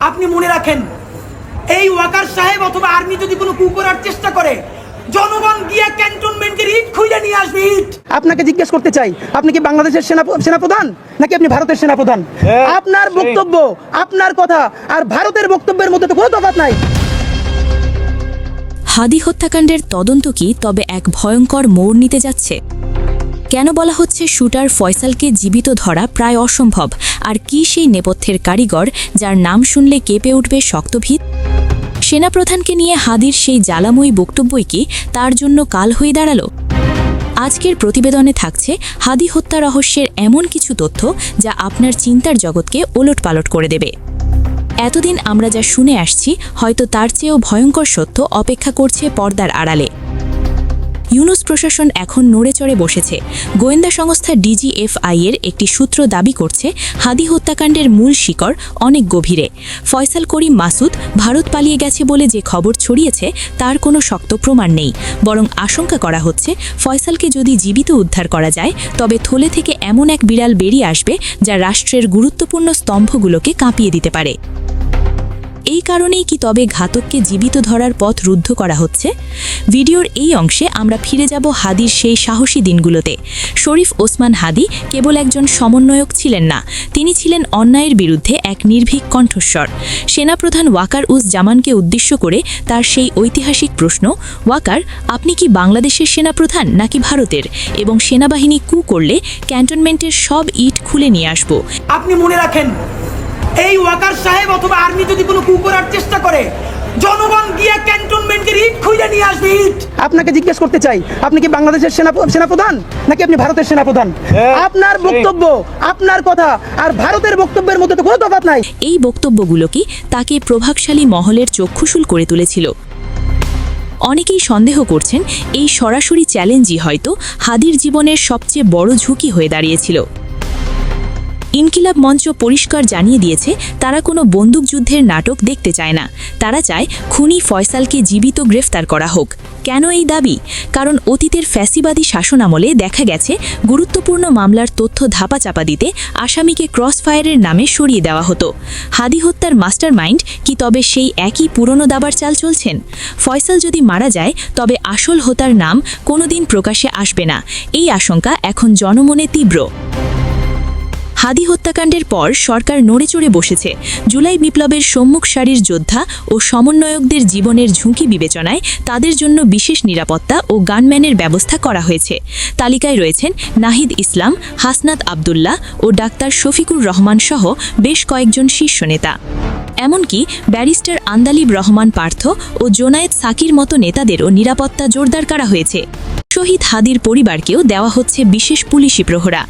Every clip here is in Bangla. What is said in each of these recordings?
আপনি মনে রাখেন, এই ওয়াকার সাহেব অথবা আর্মি যদি কোনো কু করার চেষ্টা করে, জনগণ গিয়ে ক্যান্টনমেন্টের ইট খুঁজে নিয়ে আসবে ইট। আপনাকে জিজ্ঞেস করতে চাই, আপনি কি বাংলাদেশের সেনাপ্রধান নাকি আপনি ভারতের সেনাপ্রধান? আপনার বক্তব্য, আপনার কথা আর ভারতের বক্তব্যের মধ্যে তো কোনো তফাৎ নাই। হাদি হত্যাকাণ্ডের তদন্ত কি তবে এক ভয়ঙ্কর মোড় নিতে যাচ্ছে? কেন বলা হচ্ছে শুটার ফয়সালকে জীবিত ধরা প্রায় অসম্ভব? আর কি সেই নেপথ্যের কারিগর যার নাম শুনলে কেঁপে উঠবে শক্তভিত? সেনাপ্রধানকে নিয়ে হাদির সেই জ্বালাময়ী বক্তব্যই কি তার জন্য কাল হয়ে দাঁড়ালো? আজকের প্রতিবেদনে থাকছে হাদি হত্যা রহস্যের এমন কিছু তথ্য যা আপনার চিন্তার জগৎকে ওলটপালট করে দেবে। এতদিন আমরা যা শুনে আসছি, হয়তো তার চেয়েও ভয়ঙ্কর সত্য অপেক্ষা করছে পর্দার আড়ালে। ইউনুস প্রশাসন এখন নড়েচড়ে বসেছে। গোয়েন্দা সংস্থা DGFI এর একটি সূত্র দাবি করছে, হাদি হত্যাকাণ্ডের মূল শিকড় অনেক গভীরে। ফয়সাল করিম মাসুদ ভারত পালিয়ে গেছে বলে যে খবর ছড়িয়েছে তার কোনো শক্ত প্রমাণ নেই, বরং আশঙ্কা করা হচ্ছে ফয়সালকে যদি জীবিত উদ্ধার করা যায় তবে থলে থেকে এমন এক বিড়াল বেরিয়ে আসবে যা রাষ্ট্রের গুরুত্বপূর্ণ স্তম্ভগুলোকে কাঁপিয়ে দিতে পারে। এই কারণেই কি তবে ঘাতককে জীবিত ধরার পথ রুদ্ধ করা হচ্ছে? ভিডিওর এই অংশে আমরা ফিরে যাব হাদির সেই সাহসী দিনগুলোতে। শরীফ ওসমান হাদি কেবল একজন সমন্বয়ক ছিলেন না, তিনি ছিলেন অন্যায়ের বিরুদ্ধে এক নির্ভীক কণ্ঠস্বর। সেনাপ্রধান ওয়াকার উজ জামানকে উদ্দেশ্য করে তার সেই ঐতিহাসিক প্রশ্ন, ওয়াকার, আপনি কি বাংলাদেশের সেনাপ্রধান নাকি ভারতের? এবং সেনাবাহিনী কু করলে ক্যান্টনমেন্টের সব ইট খুলে নিয়ে আসব। আপনি মনে রাখেন, এই ওয়াকার সাহেব অথবা আর্মি যদি কোনো কু করার চেষ্টা করে, জনগণ গিয়ে ক্যান্টনমেন্টের ইট খুঁজে নিয়ে আসবে ইট। আপনাকে জিজ্ঞেস করতে চাই, আপনি কি বাংলাদেশের সেনাপ্রধান নাকি আপনি ভারতের সেনাপ্রধান? আপনার বক্তব্য, আপনার কথা আর ভারতের বক্তব্যের মধ্যে তো কোনো তফাৎ নাই। এই বক্তব্যগুলো কি তাকে প্রভাবশালী মহলের চক্ষুশূল করে তুলেছিল? অনেকেই সন্দেহ করছেন এই সরাসরি চ্যালেঞ্জই হয়তো হাদির জীবনের সবচেয়ে বড় ঝুঁকি হয়ে দাঁড়িয়েছিল। ইনকিলাব মঞ্চ পরিষ্কার জানিয়ে দিয়েছে, তারা কোনো বন্দুকযুদ্ধের নাটক দেখতে চায় না। তারা চায় খুনি ফয়সালকে জীবিত গ্রেফতার করা হোক। কেন এই দাবি? কারণ অতীতের ফ্যাসিবাদী শাসনামলে দেখা গেছে গুরুত্বপূর্ণ মামলার তথ্য ধাপাচাপা দিতে আসামিকে ক্রসফায়ারের নামে সরিয়ে দেওয়া হতো। হাদি হত্যার মাস্টারমাইন্ড কি তবে সেই একই পুরনো দাবার চাল চলছেন? ফয়সাল যদি মারা যায় তবে আসল হোতার নাম কোনোদিন প্রকাশ্যে আসবে না, এই আশঙ্কা এখন জনমনে তীব্র। হাদি হত্যাকাণ্ডের পর সরকার নড়েচড়ে বসেছে। জুলাই বিপ্লবের সম্মুখ সারির যোদ্ধা ও সমন্বয়কদের জীবনের ঝুঁকি বিবেচনায় তাদের জন্য বিশেষ নিরাপত্তা ও গানম্যানের ব্যবস্থা করা হয়েছে। তালিকায় রয়েছেন নাহিদ ইসলাম, হাসনাত আবদুল্লাহ ও ডাক্তার শফিকুর রহমান সহ বেশ কয়েকজন শীর্ষ নেতা। এমনকি ব্যারিস্টার আন্দালিব রহমান পার্থ ও জোনায়েদ সাকির মতো নেতাদেরও নিরাপত্তা জোরদার করা হয়েছে। শহীদ হাদির পরিবারকেও দেওয়া হচ্ছে বিশেষ পুলিশি প্রহরা।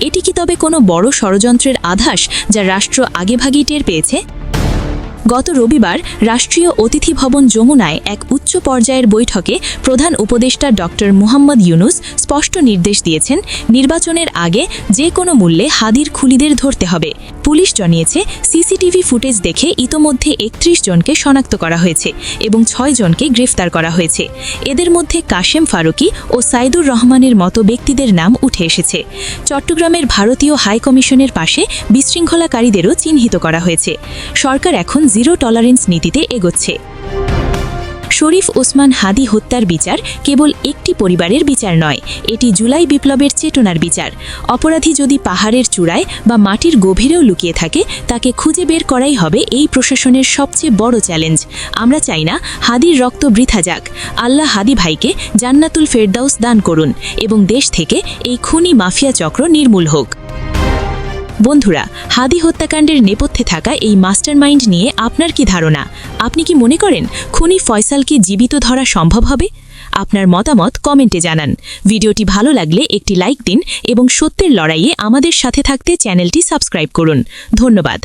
এটি কি তবে কোনো বড় ষড়যন্ত্রের আভাস যা রাষ্ট্র আগেভাগেই টের পেয়েছে? গত রবিবার রাষ্ট্রীয় অতিথি ভবন যমুনায় এক উচ্চ পর্যায়ের বৈঠকে প্রধান উপদেষ্টা ডক্টর মুহাম্মদ ইউনুস স্পষ্ট নির্দেশ দিয়েছেন, নির্বাচনের আগে যে কোনো মূল্যে হাদির খুনিদের ধরতে হবে। পুলিশ জানিয়েছে, সিসিটিভি ফুটেজ দেখে ইতোমধ্যে ৩১ জনকে শনাক্ত করা হয়েছে এবং ৬ জনকে গ্রেফতার করা হয়েছে। এদের মধ্যে কাশেম ফারুকি ও সাইদুর রহমানের মতো ব্যক্তিদের নাম উঠে এসেছে। চট্টগ্রামের ভারতীয় হাইকমিশনের পাশে বিশৃঙ্খলাকারীদেরও চিহ্নিত করা হয়েছে। সরকার এখন জিরো টলারেন্স নীতিতে এগোচ্ছে। শরীফ ওসমান হাদি হত্যার বিচার কেবল একটি পরিবারের বিচার নয়, এটি জুলাই বিপ্লবের চেতনার বিচার। অপরাধী যদি পাহাড়ের চূড়ায় বা মাটির গভীরেও লুকিয়ে থাকে, তাকে খুঁজে বের করাই হবে এই প্রশাসনের সবচেয়ে বড় চ্যালেঞ্জ। আমরা চাই না হাদির রক্ত বৃথা যাক। আল্লাহ হাদি ভাইকে জান্নাতুল ফেরদাউস দান করুন এবং দেশ থেকে এই খুনি মাফিয়া চক্র নির্মূল হোক। বন্ধুরা, হাদি হত্যাকাণ্ডের নেপথ্যে থাকা এই মাস্টারমাইন্ড নিয়ে আপনার কি ধারণা? আপনি কি মনে করেন খুনি ফয়সালকে জীবিত ধরা সম্ভব হবে? আপনার মতামত কমেন্টে জানান। ভিডিওটি ভালো লাগলে একটি লাইক দিন এবং সত্যের লড়াইয়ে আমাদের সাথে থাকতে চ্যানেলটি সাবস্ক্রাইব করুন। ধন্যবাদ।